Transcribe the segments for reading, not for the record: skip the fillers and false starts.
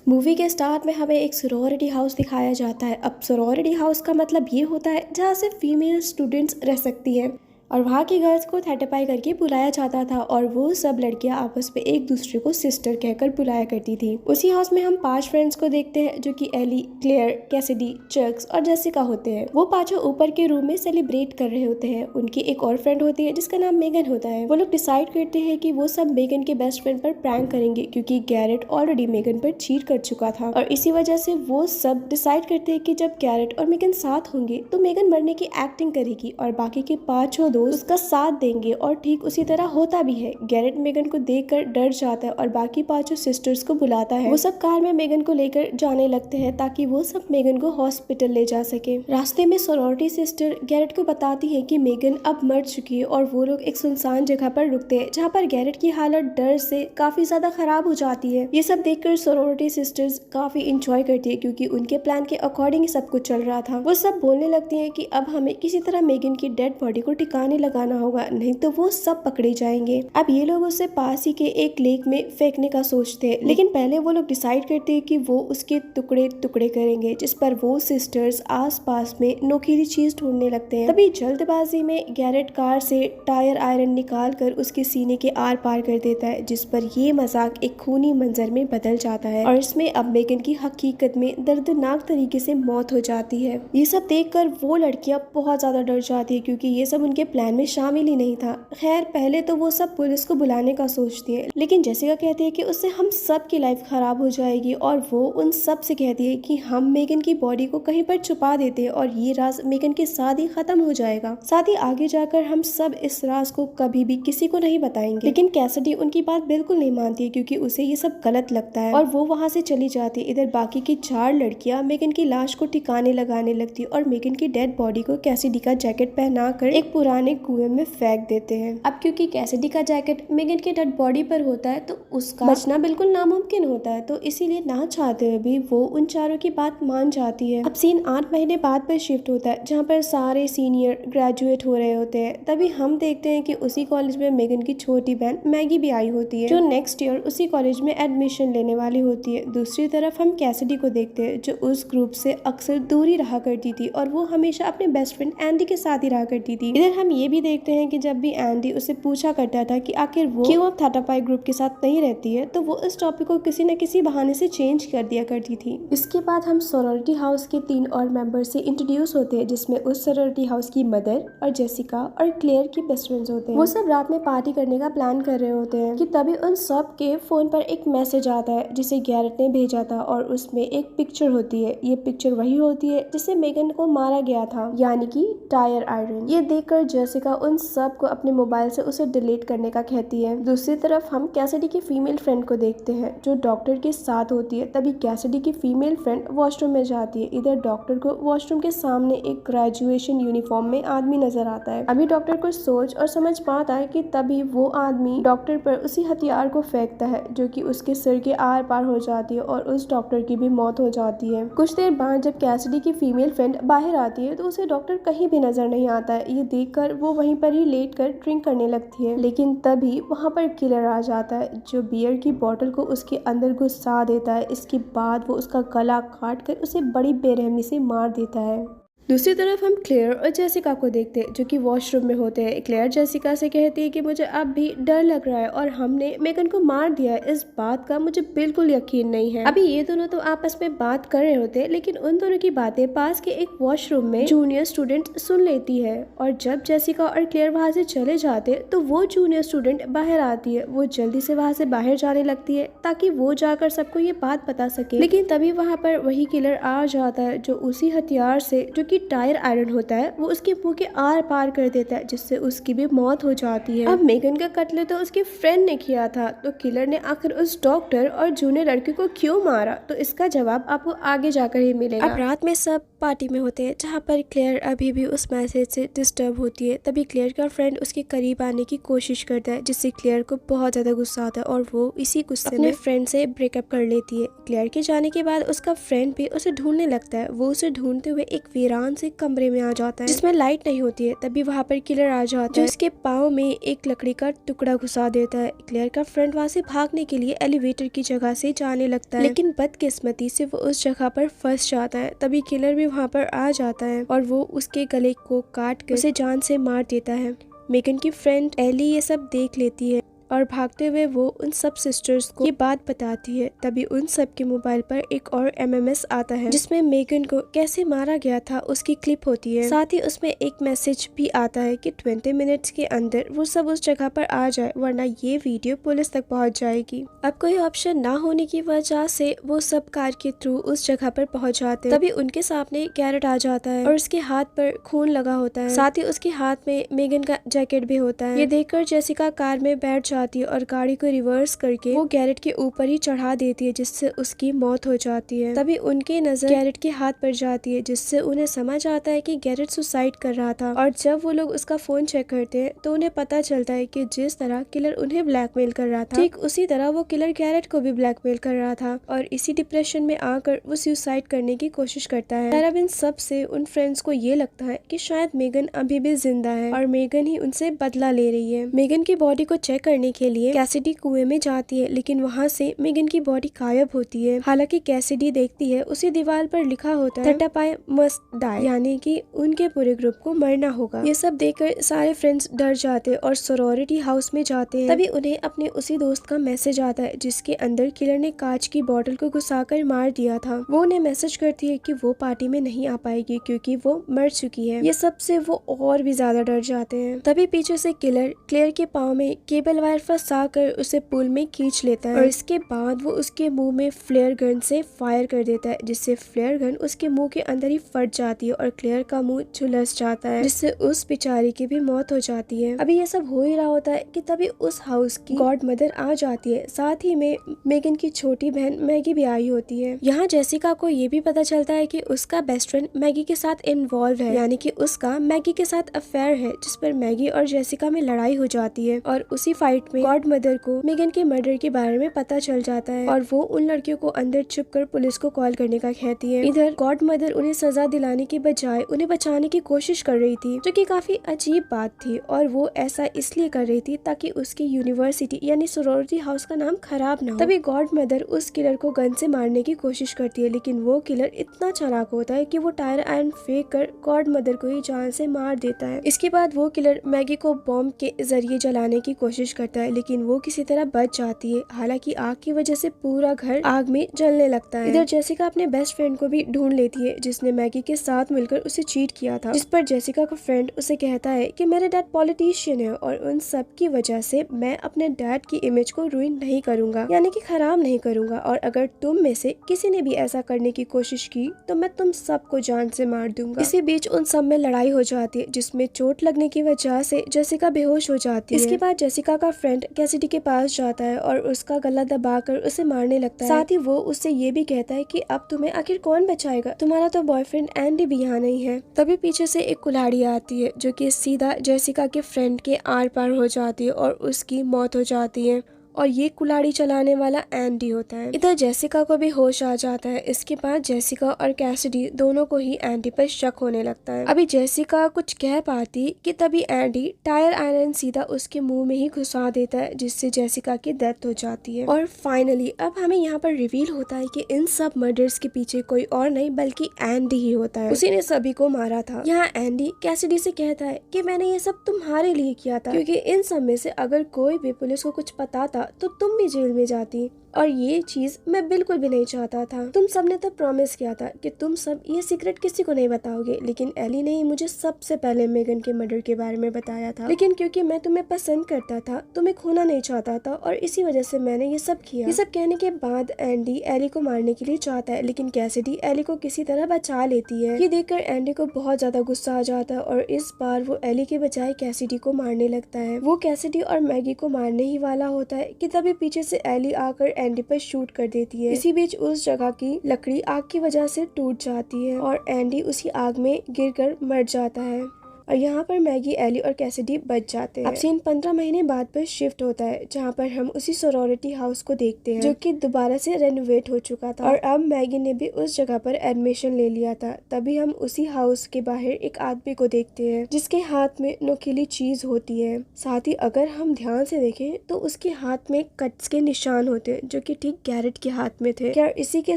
Movie के start में हमें एक सोरोरिटी हाउस दिखाया जाता है। अब सोरोरिटी हाउस का मतलब ये होता है जहाँ से फीमेल स्टूडेंट्स रह सकती हैं और वहाँ की गर्ल्स को थर्टिफाई करके बुलाया जाता था और वो सब लड़कियाँ आपस में एक दूसरे को सिस्टर कहकर बुलाया करती थी। उसी हाउस में हम 5 फ्रेंड्स को देखते हैं जो कि एली, क्लेयर, कैसिडी, चक्स और जेसिका होते हैं। वो पांचों ऊपर के रूम में सेलिब्रेट कर रहे होते हैं। उनकी एक और फ्रेंड होती है जिसका नाम मेगन होता है। वो लोग डिसाइड करते हैं कि वो सब मेगन के बेस्ट फ्रेंड पर प्रैंक करेंगे क्योंकि गैरेट ऑलरेडी मेगन पर चीट कर चुका था और इसी वजह से वो सब डिसाइड करते हैं कि जब गैरेट और मेगन साथ होंगे तो मेगन मरने की एक्टिंग करेगी और बाकी के 5 दोस्त उसका साथ देंगे और ठीक उसी तरह होता भी है। गैरेट मेगन को देखकर डर जाता है और बाकी 5 सिस्टर्स को बुलाता है। वो सब कार में मेगन को लेकर जाने लगते हैं ताकि वो सब मेगन को हॉस्पिटल ले जा सके। रास्ते में सोरोरिटी सिस्टर गैरेट को बताती है कि मेगन अब मर चुकी है और वो लोग एक सुनसान जगह पर रुकते हैं जहाँ पर गैरेट की हालत डर से काफी ज्यादा खराब हो जाती है। ये सब देखकर सोरोरिटी सिस्टर्स काफी इंजॉय करती है क्योंकि उनके प्लान के अकॉर्डिंग सब कुछ चल रहा था। वो सब बोलने लगती है कि अब हमें किसी तरह मेगन की डेड बॉडी को ठिकाने लगाना होगा, नहीं तो वो सब पकड़े जाएंगे। अब ये लोग उसे पास ही के एक लेक में फेंकने का सोचते हैं, लेकिन पहले वो लोग डिसाइड करते हैं कि वो उसके टुकड़े टुकड़े करेंगे, जिस पर वो सिस्टर्स आसपास में नोकीली चीज ढूंढने लगते हैं। तभी जल्दबाजी में गैरेट कार से टायर आयरन निकाल कर उसके सीने के आर पार कर देता है, जिस पर ये मजाक एक खूनी मंजर में बदल जाता है और इसमें अब मेगन की हकीकत में दर्दनाक तरीके से मौत हो जाती है। ये सब देखकर वो लड़कियां बहुत ज्यादा डर जाती है क्योंकि ये सब उनके प्लान में शामिल ही नहीं था। खैर पहले तो वो सब पुलिस को बुलाने का सोचती है, लेकिन जेसिका कहती है कि उससे हम सब की लाइफ खराब हो जाएगी और वो उन सब से कहती है कि हम मेगन की बॉडी को कहीं पर छुपा देते हैं और ये राज मेगन के साथ ही खत्म हो जाएगा। साथ ही आगे जाकर हम सब इस राज को कभी भी किसी को नहीं बताएंगे। लेकिन कैसिडी उनकी बात बिल्कुल नहीं मानती है क्योंकि उसे ये सब गलत लगता है और वो वहाँ से चली जाती है। इधर बाकी की 4 लड़कियां मेगन की लाश को ठिकाने लगाने लगती और मेगन की डेड बॉडी को कैसिडी का जैकेट पहना कर एक पुराने कुएं में फेंक देते हैं। अब क्योंकि कैसिडी का जैकेट मेगन की डेड बॉडी पर होता है तो उसका बचना बिल्कुल नामुमकिन होता है, तो इसीलिए ना चाहते हुए भी वो उन चारों की बात मान जाती है। अब सीन 8 महीने बाद पर शिफ्ट होता है जहाँ पर सारे सीनियर ग्रेजुएट हो रहे होते हैं। तभी हम देखते हैं कि उसी कॉलेज में मेगन की छोटी बहन मैगी भी आई होती है जो नेक्स्ट ईयर उसी कॉलेज में एडमिशन लेने वाली होती है। दूसरी तरफ हम कैसिडी को देखते हैं जो उस ग्रुप से अक्सर दूर ही रहा करती थी और वो हमेशा अपने बेस्ट फ्रेंड एंडी के साथ ही रहा करती थी। इधर हम ये भी देखते हैं कि जब भी एंडी उसे पूछा करता था कि आखिर वो क्यों अब थर्टापाई ग्रुप के साथ नहीं रहती है तो वो इस टॉपिक को किसी न किसी बहाने से चेंज कर दिया करती थी। इसके बाद हम सोरोरिटी हाउस के 3 और मेंबर से इंट्रोड्यूस होते हैं जिसमें उस सोरोरिटी हाउस की मदर और जेसिका और क्लेयर की बेस्ट फ्रेंड्स होते हैं। वो सब रात में पार्टी करने का प्लान कर रहे होते हैं कि तभी उन सब के फोन पर एक मैसेज आता है जिसे गैरेट ने भेजा था और उसमें एक पिक्चर होती है। ये पिक्चर वही होती है जिससे मेगन को मारा गया था, यानी कि टायर आयरन। ये देखकर जेसिका उन सब को अपने मोबाइल से उसे डिलीट करने का कहती है। दूसरी तरफ हम कैसिडी की फीमेल फ्रेंड को देखते हैं जो डॉक्टर के साथ होती है। तभी कैसिडी की फीमेल फ्रेंड वॉशरूम में जाती है। इधर डॉक्टर को वॉशरूम के सामने एक ग्रेजुएशन यूनिफॉर्म में आदमी नजर आता है। अभी डॉक्टर को सोच और समझ पाता है कि तभी वो आदमी डॉक्टर पर उसी हथियार को फेंकता है जो कि उसके सिर के आर पार हो जाती है और उस डॉक्टर की भी मौत हो जाती है। कुछ देर बाद जब कैसिडी की फीमेल फ्रेंड बाहर आती है तो उसे डॉक्टर कहीं भी नजर नहीं आता है। ये देखकर वो वहीं पर ही लेट कर ड्रिंक करने लगती है, लेकिन तभी वहाँ पर किलर आ जाता है जो बियर की बोतल को उसके अंदर घुसा देता है। इसके बाद वो उसका गला काट कर उसे बड़ी बेरहमी से मार देता है। दूसरी तरफ हम क्लेयर और जेसिका को देखते हैं जो कि वॉशरूम में होते हैं। क्लेयर जेसिका से कहती है कि मुझे अब भी डर लग रहा है और हमने मेगन को मार दिया है, इस बात का मुझे बिल्कुल यकीन नहीं है। अभी ये दोनों तो आपस में बात कर रहे होते हैं लेकिन उन दोनों की बातें पास के एक वॉशरूम में जूनियर स्टूडेंट सुन लेती है और जब जेसिका और क्लेयर वहाँ से चले जाते तो वो जूनियर स्टूडेंट बाहर आती है। वो जल्दी से वहाँ से बाहर जाने लगती है ताकि वो जाकर सबको ये बात बता सके, लेकिन तभी वहाँ पर वही किलर आ जाता है जो उसी हथियार से जो कि टायर आयरन होता है वो उसके मुंह के आर पार कर देता है जिससे उसकी भी मौत हो जाती है। अब मेगन का कत्ल तो उसके फ्रेंड ने किया था, तो किलर ने आखिर उस डॉक्टर और जूनियर लड़के को क्यों मारा तो इसका जवाब आपको आगे जाकर ही मिलेगा। अब रात में सब पार्टी में होते हैं जहाँ पर क्लेयर अभी भी उस मैसेज से डिस्टर्ब होती है। तभी क्लेयर का फ्रेंड उसके करीब आने की कोशिश करता है, जिससे क्लेयर को बहुत ज्यादा गुस्सा आता है और वो इसी गुस्से अपने फ्रेंड से ब्रेकअप कर लेती है। क्लेयर के जाने के बाद उसका फ्रेंड भी उसे ढूंढने लगता है। वो उसे ढूंढते हुए एक वीरान से कमरे में आ जाता है जिसमें लाइट नहीं होती है। तभी वहाँ पर किलर आ जाता है, जो उसके पाँव में एक लकड़ी का टुकड़ा घुसा देता है। क्लेयर का फ्रेंड वहाँ से भागने के लिए एलिवेटर की जगह से जाने लगता है, लेकिन बदकिस्मती से वो उस जगह पर फंस जाता है। तभी किलर भी वहाँ पर आ जाता है और वो उसके गले को काट कर उसे जान से मार देता है। मेगन की फ्रेंड एली ये सब देख लेती है और भागते हुए वो उन सब सिस्टर्स को ये बात बताती है। तभी उन सब के मोबाइल पर एक और MMS आता है जिसमें मेगन को कैसे मारा गया था उसकी क्लिप होती है। साथ ही उसमें एक मैसेज भी आता है कि 20 मिनट्स के अंदर वो सब उस जगह पर आ जाए, वरना ये वीडियो पुलिस तक पहुंच जाएगी। अब कोई ऑप्शन ना होने की वजह से वो सब कार के थ्रू उस जगह पर पहुंच जाते हैं। तभी उनके सामने गैरेट आ जाता है और उसके हाथ पर खून लगा होता है। साथ ही उसके हाथ में मेगन का जैकेट भी होता है। ये देखकर जेसिका कार में बैठ जाती है और गाड़ी को रिवर्स करके वो गैरेट के ऊपर ही चढ़ा देती है, जिससे उसकी मौत हो जाती है। तभी उनकी नजर गैरेट के हाथ पर जाती है, जिससे उन्हें समझ आता है कि गैरेट सुसाइड कर रहा था। और जब वो लोग उसका फोन चेक करते हैं तो उन्हें पता चलता है कि जिस तरह किलर उन्हें ब्लैकमेल कर रहा था, ठीक उसी तरह वो किलर गैरेट को भी ब्लैकमेल कर रहा था और इसी डिप्रेशन में आकर वो सुसाइड करने की कोशिश करता है। अब इन सब से उन फ्रेंड्स को ये लगता है कि शायद मेगन अभी भी जिंदा है और मेगन ही उनसे बदला ले रही है। मेगन की बॉडी को चेक करने के लिए कैसिडी कुएं में जाती है, लेकिन वहाँ से मेगन की बॉडी गायब होती है। हालांकि कैसिडी देखती है उसी दीवार पर लिखा होता है थर्टापाई मस्ट डाई, यानी कि उनके पूरे ग्रुप को मरना होगा। ये सब देखकर सारे फ्रेंड्स डर जाते हैं और सोरोरिटी हाउस में जाते हैं। तभी उन्हें अपने उसी दोस्त का मैसेज आता है जिसके अंदर किलर ने कांच की बोतल को घुसाकर मार दिया था। वो उन्हें मैसेज करती है कि वो पार्टी में नहीं आ पाएगी क्योंकि वो मर चुकी है। ये सब से वो और भी ज्यादा डर जाते हैं। तभी पीछे से किलर क्लेयर के पाँव में केबल वायर फंसा कर उसे पुल में खींच लेता है और इसके बाद वो उसके मुंह में फ्लेयर गन से फायर कर देता है, जिससे फ्लेयर गन उसके मुंह के अंदर ही फट जाती है और क्लेयर का मुंह झुलस जाता है, जिससे उस बेचारी की भी मौत हो जाती है। अभी ये सब हो ही रहा होता है कि तभी उस हाउस की गॉड मदर आ जाती है। साथ ही में मेगन की छोटी बहन मैगी भी आई होती है। यहाँ जेसिका को ये भी पता चलता है कि उसका बेस्ट फ्रेंड मैगी के साथ इन्वॉल्व है, यानी कि उसका मैगी के साथ अफेयर है, जिस पर मैगी और जेसिका में लड़ाई हो जाती है और उसी फाइट में गॉड मदर को मेगन के मर्डर के बारे में पता चल जाता है और वो उन लड़कियों को अंदर छुप कर पुलिस को कॉल करने का कहती है। इधर गॉड मदर उन्हें सजा दिलाने के बजाय उन्हें बचाने की कोशिश कर रही थी, जो कि काफी अजीब बात थी और वो ऐसा इसलिए कर रही थी ताकि उसकी यूनिवर्सिटी यानी सोरोरिटी हाउस का नाम खराब ना हो। तभी गॉड मदर उस किलर को गन से मारने की कोशिश करती है, लेकिन वो किलर इतना चालाक होता है कि वो टायर आयरन फेंक कर गॉड मदर को ही जान से मार देता है। इसके बाद वो किलर मैगी को बॉम्ब के जरिए जलाने की कोशिश करता है, लेकिन वो किसी तरह बच जाती है। हालांकि आग की वजह से पूरा घर आग में जलने लगता है। इधर जेसिका अपने बेस्ट फ्रेंड को भी ढूंढ लेती है जिसने मैगी के साथ मिलकर उसे चीट किया था, जिस पर जेसिका का फ्रेंड उसे कहता है कि मेरे डैड पॉलिटिशियन है और उन सब की वजह से मैं अपने डैड की इमेज को रुइन नहीं करूंगा, यानी कि खराब नहीं करूंगा, और अगर तुम में से किसी ने भी ऐसा करने की कोशिश की तो मैं तुम सबको जान से मार दूंगा। इसी बीच उन सब में लड़ाई हो जाती है जिसमें चोट लगने की वजह से जेसिका बेहोश हो जाती है। इसके बाद जेसिका का फ्रेंड कैसिडी के पास जाता है और उसका गला दबाकर उसे मारने लगता है। साथ ही वो उससे ये भी कहता है कि अब तुम्हें आखिर कौन बचाएगा, तुम्हारा तो बॉयफ्रेंड एंडी भी यहाँ नहीं है। तभी पीछे से एक कुल्हाड़ी आती है जो कि सीधा जेसिका के फ्रेंड के आर पार हो जाती है और उसकी मौत हो जाती है और ये कुल्हाड़ी चलाने वाला एंडी होता है। इधर जेसिका को भी होश आ जाता है। इसके बाद जेसिका और कैसिडी दोनों को ही एंडी पर शक होने लगता है। अभी जेसिका कुछ कह पाती कि तभी एंडी टायर आयरन सीधा उसके मुंह में ही घुसा देता है, जिससे जेसिका की डेथ हो जाती है। और फाइनली अब हमें यहाँ पर रिवील होता है कि इन सब मर्डर्स के पीछे कोई और नहीं बल्कि एंडी ही होता है। उसी ने सभी को मारा था। यहाँ एंडी कैसिडी से कहता है कि मैंने ये सब तुम्हारे लिए किया था, क्योंकि इन सब में से अगर कोई भी पुलिस को कुछ पता था तो तुम भी जेल में जाती, और ये चीज मैं बिल्कुल भी नहीं चाहता था। तुम सबने तो प्रॉमिस किया था कि तुम सब ये सीक्रेट किसी को नहीं बताओगे, लेकिन एली ने ही मुझे सबसे पहले मेगन के मर्डर के बारे में बताया था। लेकिन क्योंकि मैं तुम्हें पसंद करता था, तुम्हें खोना नहीं चाहता था, और इसी वजह से मैंने ये सब किया। ये सब कहने के बाद एंडी एली को मारने के लिए चाहता है, लेकिन कैसिडी एली को किसी तरह बचा लेती है। ये देखकर एंडी को बहुत ज्यादा गुस्सा आ जाता है और इस बार वो एली के बजाय कैसिडी को मारने लगता है। वो कैसिडी और मैगी को मारने ही वाला होता है कि तभी पीछे से एली आकर एंडी पर शूट कर देती है। इसी बीच उस जगह की लकड़ी आग की वजह से टूट जाती है और एंडी उसी आग में गिरकर मर जाता है और यहाँ पर मैगी, एली और कैसिडी बच जाते हैं। अब सीन 15 महीने बाद पर शिफ्ट होता है जहाँ पर हम उसी सोरोरिटी हाउस को देखते हैं जो कि दोबारा से रेनोवेट हो चुका था और अब मैगी ने भी उस जगह पर एडमिशन ले लिया था। तभी हम उसी हाउस के बाहर एक आदमी को देखते हैं जिसके हाथ में नुकीली चीज होती है। साथ ही अगर हम ध्यान से देखें तो उसके हाथ में कट्स के निशान होते हैं जो कि ठीक गैरेट के हाथ में थे। यार इसी के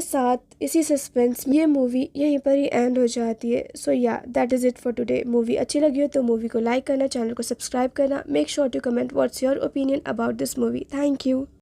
साथ इसी सस्पेंस ये मूवी यहीं पर ही एंड हो जाती है। सो या that is it for today. Movie अच्छी लगी हो तो मूवी को लाइक करना, चैनल को सब्सक्राइब करना। Make sure to comment what's your opinion about this movie. Thank you.